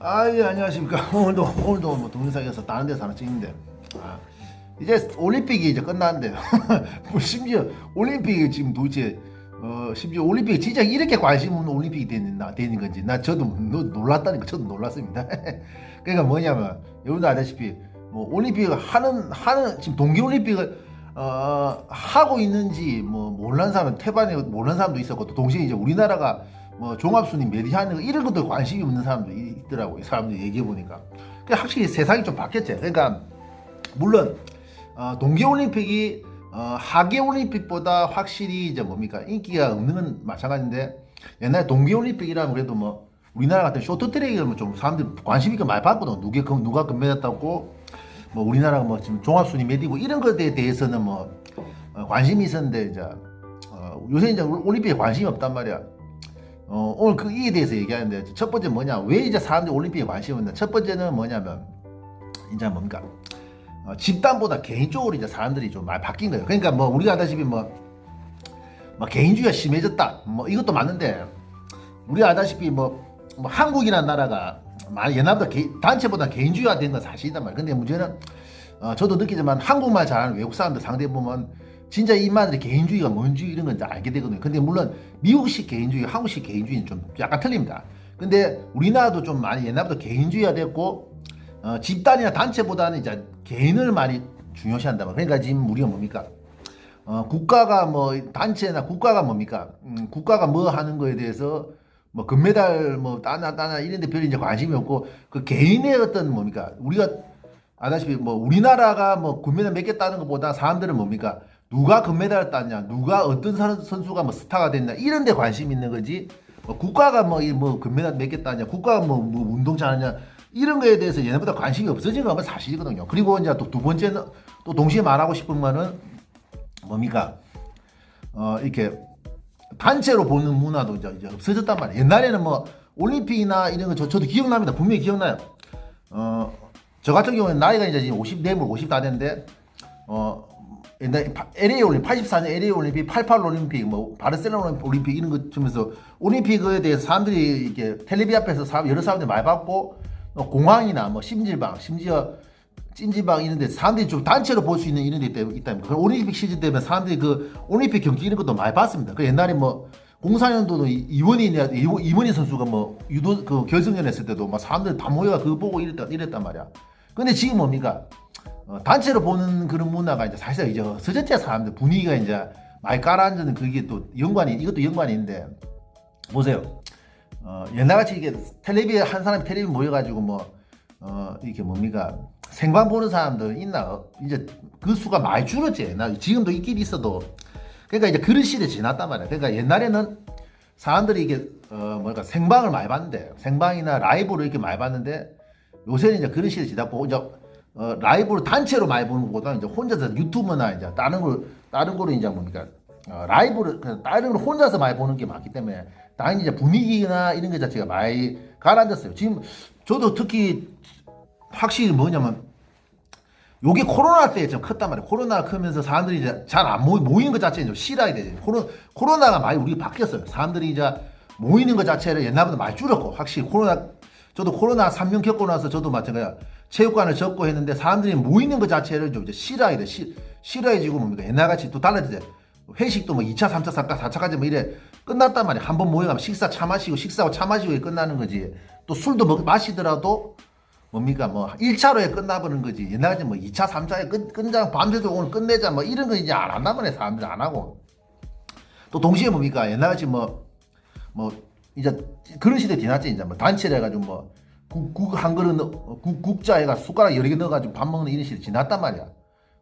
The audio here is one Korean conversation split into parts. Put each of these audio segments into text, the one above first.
예, 안녕하십니까. 오늘도 뭐 동영상에서 다른 데서 하나 찍는데, 이제 올림픽이 이제 끝났는데요. 뭐 심지어 올림픽이 지금 도대체, 심지어 올림픽이 진짜 이렇게 관심 없는 올림픽이 되는 건지, 저도 놀랐다니까, 저도 놀랐습니다. 그러니까 뭐냐면, 여러분도 알다시피, 뭐 올림픽을 지금 동계올림픽을, 하고 있는지, 뭐, 모르는 사람, 태반에 모르는 사람도 있었고, 또 동시에 이제 우리나라가 뭐 종합순위 몇 위 하는 거 이런 것도 관심이 없는 사람도 있더라고요. 사람들 얘기해 보니까. 그러니까 확실히 세상이 좀 바뀌었죠. 그러니까 물론 동계올림픽이 하계올림픽보다 확실히 이제 뭡니까 인기가 없는 건 마찬가지인데, 옛날에 동계올림픽이라면 그래도 뭐 우리나라 같은 쇼트트랙이면 좀 사람들이 관심 있게 많이 봤거든. 누가 금메달 땄고 뭐 우리나라가 뭐 지금 종합순위 몇 위고 이런 것에 대해서는 뭐 관심이 있었는데, 이제 요새 이제 올림픽에 관심이 없단 말이야. 오늘 이에 대해서 얘기하는데, 첫 번째 뭐냐, 왜 이제 사람들이 올림픽에 관심이 없냐. 첫 번째는 뭐냐면 이제 뭡니까, 집단보다 개인적으로 이제 사람들이 좀 많이 바뀐 거예요. 그러니까 뭐 우리가 알다시피 뭐 개인주의가 심해졌다, 뭐 이것도 맞는데, 우리가 알다시피 뭐 한국이라는 나라가 많이 옛날보다 단체보다 개인주의가 된 건 사실이단 말이에요. 근데 문제는 저도 느끼지만 한국말 잘하는 외국 사람들 상대 보면 진짜 이마들이 개인주의가 뭔지 이런 건 알게 되거든요. 근데 물론 미국식 개인주의, 한국식 개인주의는 좀 약간 틀립니다. 근데 우리나라도 좀 많이 옛날부터 개인주의가 됐고, 집단이나 단체보다는 이제 개인을 많이 중요시한다. 그러니까 지금 우리가 뭡니까? 국가가 뭐 단체나 국가가 뭡니까? 국가가 뭐 하는 거에 대해서 뭐 금메달 뭐 따나 이런 데 별로 이제 관심이 없고, 그 개인의 어떤 뭡니까? 우리가 아다시피 뭐 우리나라가 뭐 금메달 몇 개 따는 것보다 사람들은 뭡니까? 누가 금메달을 땄냐, 누가 어떤 선수가 뭐 스타가 됐냐 이런 데 관심 있는 거지, 국가가 뭐 금메달 몇 개 땄냐, 국가가 뭐 운동 잘하냐 이런 거에 대해서 얘네보다 관심이 없어진 건 사실이거든요. 그리고 이제 또 두 번째는 또 동시에 말하고 싶은 말은 뭡니까? 이렇게 단체로 보는 문화도 이제 없어졌단 말이에요. 옛날에는 뭐 올림픽이나 이런 거 저도 기억납니다. 분명히 기억나요. 저 같은 경우는 나이가 이제 50 다 됐는데, 옛날 LA 올림픽, 84년 LA 올림픽, 88 올림픽, 뭐 바르셀로나 올림픽 이런 거 보면서 올림픽에 대해서 사람들이 이렇게 텔레비 앞에서 여러 사람들이 많이 봤고, 공항이나 뭐 심지어 찜질방 이런 데 사람들이 좀 단체로 볼 수 있는 이런 데 있다면, 그 올림픽 시즌 되면 사람들이 그 올림픽 경기 이런 것도 많이 봤습니다. 그 옛날에 뭐 04년도도 이원희 선수가 뭐 유도 그 결승전 했을 때도 막 사람들 다 모여가 그거 보고 이랬단 말이야. 근데 지금 뭡니까? 단체로 보는 그런 문화가 이제 사실 이제 서전체 사람들 분위기가 이제 많이 깔아앉는, 그게 또 이것도 연관이 있는데, 보세요. 옛날같이 이게 텔레비에 한 사람이 텔레비 모여가지고 뭐 이렇게 뭡니까 생방 보는 사람들 있나? 이제 그 수가 많이 줄었지. 지금도 있긴 있어도. 그러니까 이제 그런 시대 지났단 말이야. 그러니까 옛날에는 사람들이 이게 뭐랄까 생방을 많이 봤는데, 생방이나 라이브로 이렇게 많이 봤는데, 요새는 이제 그런 시대 지났고, 이제 라이브로 단체로 많이 보는 것보다 이제 혼자서 유튜브나 이제 다른 거로 이제 뭡니까 라이브로 다른 걸 혼자서 많이 보는 게 많기 때문에 당연히 이제 분위기나 이런 것 자체가 많이 가라앉았어요. 지금 저도 특히 확실히 뭐냐면 요게 코로나 때 좀 컸단 말이에요. 코로나가 크면서 사람들이 이제 잘 안 모이는 것 자체는 좀 싫어야 되죠. 코로나가 많이 우리가 바뀌었어요. 사람들이 이제 모이는 것 자체를 옛날보다 많이 줄었고, 확실히 저도 코로나 3년 겪고 나서 저도 마찬가지야. 체육관을 접고 했는데 사람들이 모이는 것 자체를 좀 이제 싫어야 돼. 싫어해지고 뭡니까? 옛날같이 또 달라지죠. 회식도 뭐 2차, 3차, 4차까지 뭐 이래 끝났단 말이야. 한 번 모여가면 식사하고 차 마시고 끝나는 거지. 또 술도 마시더라도 뭡니까? 뭐 1차로에 끝나버리는 거지. 옛날같이 뭐 2차, 3차에 끝장 밤새도 오늘 끝내자 뭐 이런 거 이제 안 한단 말이야. 사람들이 안 하고. 또 동시에 뭡니까? 옛날같이 뭐 이제 그런 시대 지났지. 이제 뭐 단체를 해가지고 뭐 한 그릇 국자에가 숟가락 여러 개 넣어가지고 밥 먹는 이런 시대 지났단 말이야.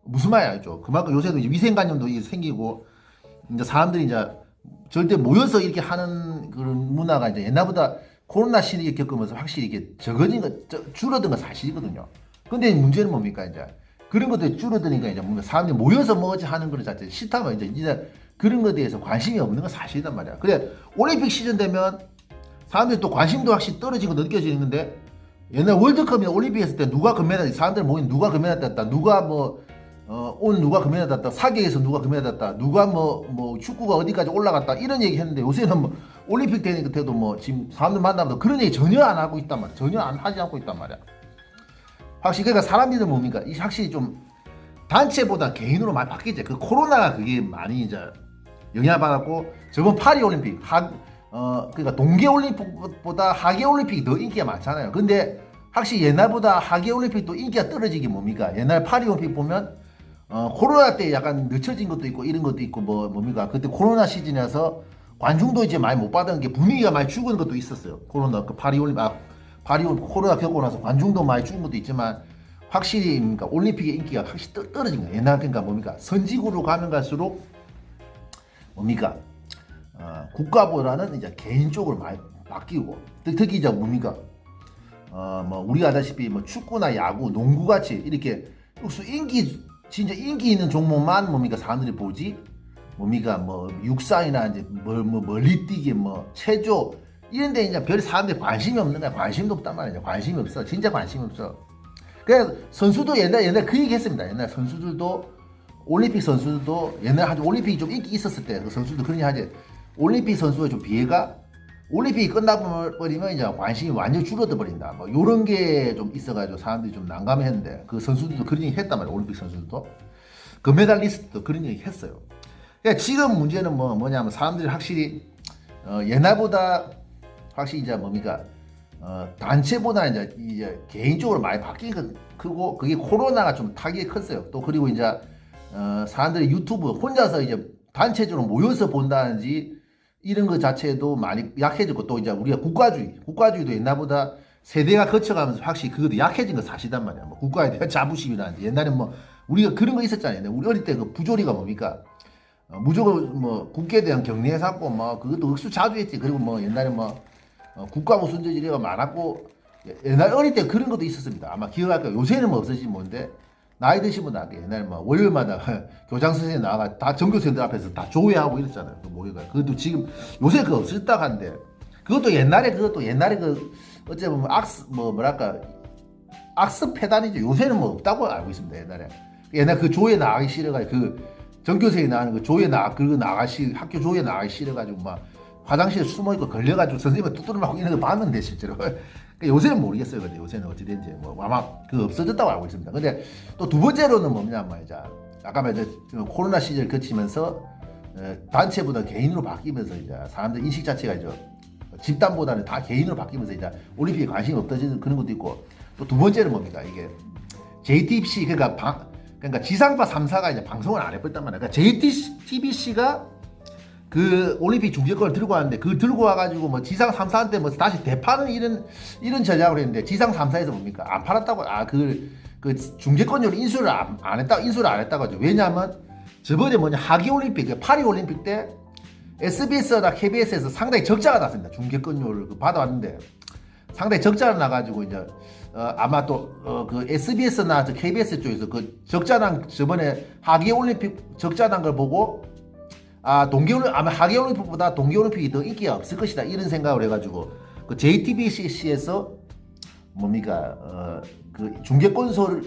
무슨 말이야, 알죠? 그만큼 요새도 이제 위생관념도 생기고, 이제 사람들이 이제 절대 모여서 이렇게 하는 그런 문화가 이제 옛날보다 코로나 시기에 겪으면서 확실히 이게 줄어든 건 사실이거든요. 근데 문제는 뭡니까? 이제 그런 것들이 줄어드니까 이제 뭔가 사람들이 모여서 뭐지 하는 거 자체 싫다면 이제 그런 것에 대해서 관심이 없는 건 사실이단 말이야. 그래, 올림픽 시즌 되면 사람들이 또 관심도 확실히 떨어지고 느껴지는 건데, 옛날 월드컵이나 올림픽 했을 때 누가 금메달, 사람들 모인 누가 금메달 땄다, 누가 뭐 오늘 누가 금메달 땄다, 사계에서 누가 금메달 땄다, 누가 뭐 축구가 어디까지 올라갔다 이런 얘기 했는데, 요새는 뭐 올림픽 되니까 때도 뭐 지금 사람들 만나면 그런 얘기 전혀 안 하고 있단 말이야. 전혀 안 하지 않고 있단 말이야. 확실히 그러니까 사람들은 뭡니까? 이 확실히 좀 단체보다 개인으로 많이 바뀌지. 그 코로나가 그게 많이 이제 영향을 받았고 저번 파리 올림픽 그러니까 동계 올림픽보다 하계 올림픽이 더 인기가 많잖아요. 근데 확실히 옛날보다 하계 올림픽도 인기가 떨어지기 뭡니까? 옛날 파리 올림픽 보면 코로나 때 약간 늦춰진 것도 있고 이런 것도 있고 뭡니까? 그때 코로나 시즌이라서 관중도 이제 많이 못 받은 게 분위기가 많이 죽은 것도 있었어요. 코로나 그 파리 올림픽 코로나 겪고 나서 관중도 많이 죽은 것도 있지만 확실히 그러니까 올림픽의 인기가 확실히 떨어진 거예요. 옛날 그러니까 뭡니까? 선진국으로 가면 갈수록 뭡니까? 국가보다는 이제 개인 쪽으로 많이 바뀌고 특히 이제 뭡니까? 뭐 우리가 아다시피 뭐 축구나 야구, 농구 같이 이렇게 진짜 인기 있는 종목만 뭡니까 사람들이 보지? 뭡니까 뭐 육상이나 이제 멀리뛰기 뭐 체조 이런데 이제 별 사람들이 관심이 없는 거야. 관심도 없단 말이야. 관심이 없어. 진짜 관심이 없어. 그래서 선수도 옛날 그 얘기 했습니다. 옛날 선수들도 올림픽 선수들도 옛날 아주 올림픽이 좀 인기 있었을 때 그 선수도 그런 얘기 하지. 올림픽 선수의 좀 비애가 올림픽이 끝나버리면 이제 관심이 완전히 줄어들 버린다. 뭐 요런 게 좀 있어가지고 사람들이 좀 난감했는데 그 선수들도 그런 얘기 했단 말이야. 올림픽 선수들도 금메달리스트도 그런 얘기 했어요. 그러니까 지금 문제는 뭐냐면 사람들이 확실히 옛날보다 확실히 이제 뭡니까 단체보다 이제 개인적으로 많이 바뀐 거 크고 그게 코로나가 좀 타격이 컸어요. 또 그리고 이제 사람들이 유튜브 혼자서 이제 단체적으로 모여서 본다든지 이런 거 자체도 많이 약해졌고 또 이제 우리가 국가주의도 옛날보다 세대가 거쳐가면서 확실히 그것도 약해진 거 사실단 말이야. 뭐 국가에 대한 자부심이라든지 옛날에 뭐 우리가 그런 거 있었잖아요. 우리 어릴 때 그 부조리가 뭡니까? 무조건 뭐 국가에 대한 경례에 샀고 뭐 그것도 억수 자주 했지. 그리고 뭐 옛날에 뭐 국가 우선주의가 많았고 옛날 어릴 때 그런 것도 있었습니다. 아마 기억할 거예요. 요새는 뭐 없어지지 뭔데 나이 드신 분들 알게 옛날에 뭐 월요일마다 교장 선생님 나와가 다 전교생들 앞에서 다 조회하고 이랬잖아요. 그 모여가 그것도 지금 요새 그거 없었다 한데 그것도 옛날에 그 어째 보면 악스 패단이죠. 요새는 뭐 없다고 알고 있습니다. 옛날 그 조회 나가기 싫어가지고 그 전교생이 나가는 그 조회 그거 학교 조회 나가기 싫어가지고 막 화장실에 숨어있고 걸려가지고 선생님을 두드려 맞고 이런 거 봤는데 실제로 요새는 모르겠어요. 근데 요새는 어찌 된지 뭐 아마 그 없어졌다고 알고 있습니다. 근데 또 두 번째로는 뭐냐면 이제 아까 말했 코로나 시절 거치면서 단체보다 개인으로 바뀌면서 이제 사람들 인식 자체가 이제 집단보다는 다 개인으로 바뀌면서 이제 올림픽에 관심이 없어지는 그런 것도 있고 또 두 번째는 뭡니까 이게 JTBC 그러니까 지상파 3사가 이제 방송을 안 해버렸단 말이야. 그러니까 JTBC가 그 올림픽 중계권을 들고 왔는데 그 들고 와가지고 뭐 지상 3사한테 뭐 다시 대파는 이런 전략을 했는데 지상 3사에서 뭡니까 안 팔았다고 그 중계권료를 인수를 안 했다고 하죠. 왜냐하면 저번에 하계 올림픽 파리 올림픽 때 SBS나 KBS에서 상당히 적자가 났습니다. 중계권료를 받아왔는데 상당히 적자가 나가지고 이제 아마 또 그 SBS나 KBS 쪽에서 그 적자난 저번에 하계 올림픽 적자난 걸 보고 아마 하계 올림픽보다 동계 올림픽이 더 인기가 없을 것이다 이런 생각을 해가지고 그 JTBC에서 뭡니까 그 중계권료를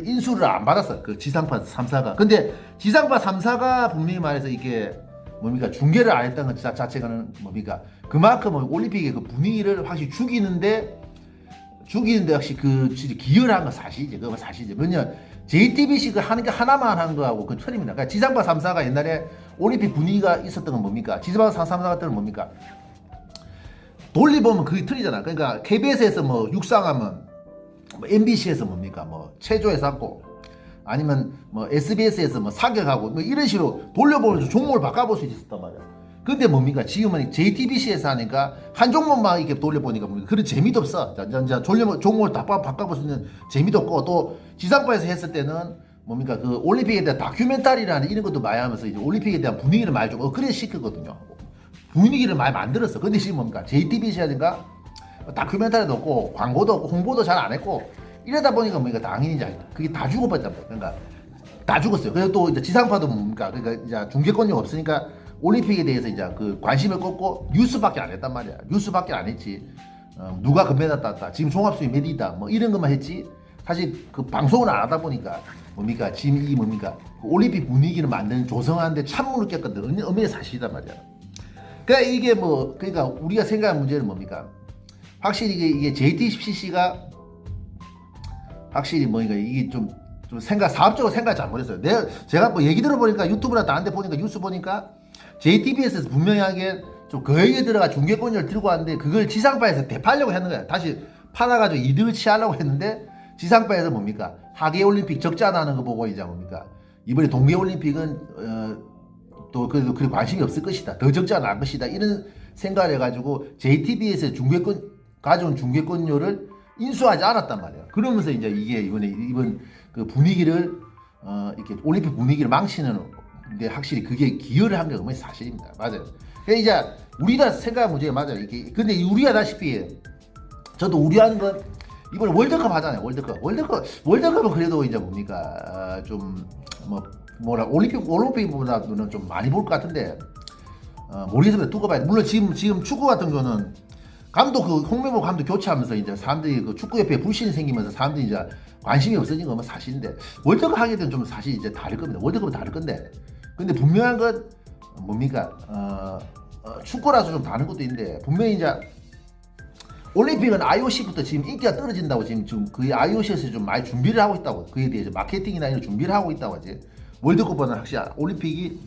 인수를 안 받았어요. 그 지상파 3사가. 근데 지상파 3사가 분명히 말해서 이게 뭡니까 중계를 안 했다는 것 자체가는 뭡니까 그만큼 올림픽의 그 분위기를 확실히 죽이는데 확실히 그 기여를 한 건 사실이지. 그건 사실이지. 왜냐 JTBC 그 하는 게 하나만 한 거하고 그 틀립니다. 그러니까 지상파 3사가 옛날에 올림픽 분위기가 있었던 건 뭡니까? 지상파 3사 같은 건 뭡니까? 돌리보면 그게 틀리잖아. 그러니까 KBS에서 뭐 육상하면 뭐 MBC에서 뭡니까? 뭐 체조에서 하고 아니면 뭐 SBS에서 뭐 사격하고 뭐 이런 식으로 돌려보면서 종목을 바꿔볼 수 있었단 말이야. 근데 뭡니까? 지금은 JTBC에서 하니까 한 종목만 이렇게 돌려보니까 뭡니까? 그런 재미도 없어. 종목을 다 바꿔볼 수 있는 재미도 없고 또 지상파에서 했을 때는 뭡니까? 그 올림픽에 대한 다큐멘터리라는 이런 것도 많이 하면서 이제 올림픽에 대한 분위기를 많이 좀 업그레이드 시켰거든요. 분위기를 많이 만들었어. 근데 지금 뭡니까? JTBC라든가 다큐멘터리도 없고 광고도 없고 홍보도 잘 안 했고 이러다 보니까 뭡니까? 당연히 이제 그게 다 죽어버렸단 말이야. 그러니까 다 죽었어요. 그래서 또 이제 지상파도 뭡니까? 그러니까 이제 중계권이 없으니까 올림픽에 대해서 이제 그 관심을 꺾고 뉴스밖에 안 했단 말이야. 뉴스밖에 안 했지. 누가 금메달 땄다. 지금 종합수위 몇 위다. 뭐 이런 것만 했지. 사실 그 방송을 안 하다 보니까 뭡니까? 지금 이 뭡니까? 그 올림픽 분위기를 만드는 조성하는데 참모를 꼈거든. 엄밀히 사실이단 말이야. 그러니까 이게 뭐 그러니까 우리가 생각하는 문제는 뭡니까? 확실히 이게 JTCC가 확실히 뭐니까 이게 좀 사업적으로 생각 잘못했어요. 제가 뭐 얘기 들어보니까 유튜브나 다른 데 보니까 뉴스 보니까 JTBS에서 분명하게 좀 거액에 들어가 중개권료를 들고 왔는데 그걸 지상파에서 되팔려고 했는 거야. 다시 팔아가지고 이득을 취하려고 했는데 지상파에서 뭡니까? 하계올림픽 적자 나는 거 보고 이제 뭡니까? 이번에 동계올림픽은 또 그래도 그리 관심이 없을 것이다. 더 적자 날 것이다. 이런 생각을 해가지고 JTBS의 가져온 중개권료를 인수하지 않았단 말이에요. 그러면서 이제 이게 이번 그 분위기를 이렇게 올림픽 분위기를 망치는데 확실히 그게 기여를 한 게 정말 사실입니다. 맞아요. 그러니까 이제 우리가 생각한 문제가 맞아요. 이게 근데 우리가 다시피 저도 우려하는 건 이번에 월드컵 하잖아요. 월드컵은 그래도 이제 뭡니까 좀 올림픽보다는 좀 많이 볼 것 같은데 모르겠습니다. 두고 봐야 돼. 물론 지금 축구 같은 거는 감독 홍명보 감독 교체하면서 이제 사람들이 그 축구협회에 불신이 생기면서 사람들이 이제 관심이 없어진 건 사실인데 월드컵 하게 되면 좀 사실 이제 다를 겁니다. 월드컵은 다를 건데 근데 분명한 건 뭡니까 축구라서 좀 다른 것도 있는데 분명히 이제 올림픽은 IOC부터 지금 인기가 떨어진다고 지금 그 IOC에서 좀 많이 준비를 하고 있다고 그에 대해서 마케팅이나 이런 준비를 하고 있다고 하지. 월드컵보다는 확실히 올림픽이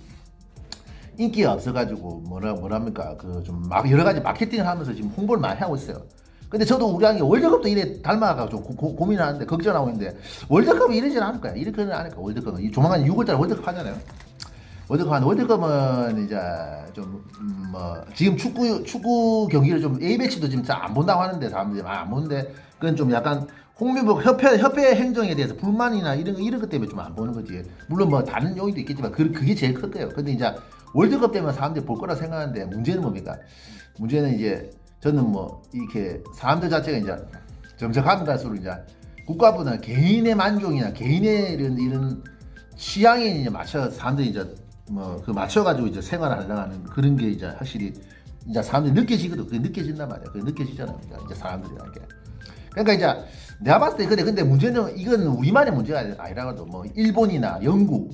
인기가 없어가지고 뭐랍니까 그 좀 여러 가지 마케팅을 하면서 지금 홍보를 많이 하고 있어요. 근데 저도 우리 월드컵도 이래 닮아가 좀 고민하는데 걱정하고 있는데 월드컵은 이러진 않을 거야. 이렇게는 않을 거야. 월드컵은 조만간 6월달에 월드컵 하잖아요. 월드컵은 이제 좀 지금 축구 경기를 좀 A 매치도 지금 잘 안 본다고 하는데 사람들이 많이 안 보는데 그건 좀 약간 홍명보 협회 행정에 대해서 불만이나 이런 것 때문에 좀 안 보는 거지. 물론 뭐 다른 요인도 있겠지만 그게 제일 클 거예요. 근데 이제 월드컵 때문에 사람들이 볼 거라 생각하는데 문제는 뭡니까? 문제는 이제 저는 뭐 이렇게 사람들 자체가 이제 점점 가면 갈수록 이제 국가보다 개인의 만족이나 개인의 이런 취향에 이제 맞춰 사람들이 이제 그 맞춰가지고 이제 생활을 하려고 하는 그런 게 이제 확실히 이제 사람들이 느껴지거든. 그게 느껴진단 말이야. 그게 느껴지잖아요. 이제 사람들이라는 게. 그러니까 이제 내가 봤을 때 근데 문제는 이건 우리만의 문제가 아니라도 뭐 일본이나 영국,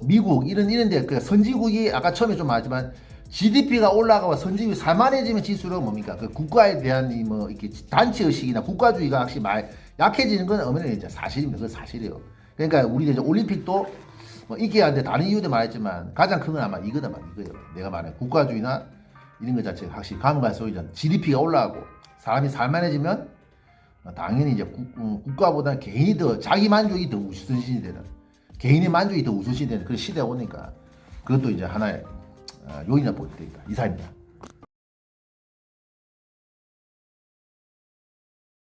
미국 이런데 그 선진국이 아까 처음에 좀 말했지만 GDP가 올라가고 선진국이 살만해지면 질수록 뭡니까 그 국가에 대한 이렇게 단체 의식이나 국가주의가 확실히 약해지는 건 어머니 이제 사실입니다. 그건 사실이에요. 그러니까 우리 이제 올림픽도 인기가 다른 이유도 말했지만 가장 큰 건 아마 이거예요. 내가 말한 국가주의나 이런 것 자체가 확실히 가면 갈수록 이제 GDP가 올라가고 사람이 살만해지면 당연히 이제 국가보다 개인이 더 자기 만족이 더 우선순위 되는 개인의 만족이 더 우선순위 되는 그런 시대가 오니까 그것도 이제 하나의 요인이라 볼 때 있다. 이사입니다.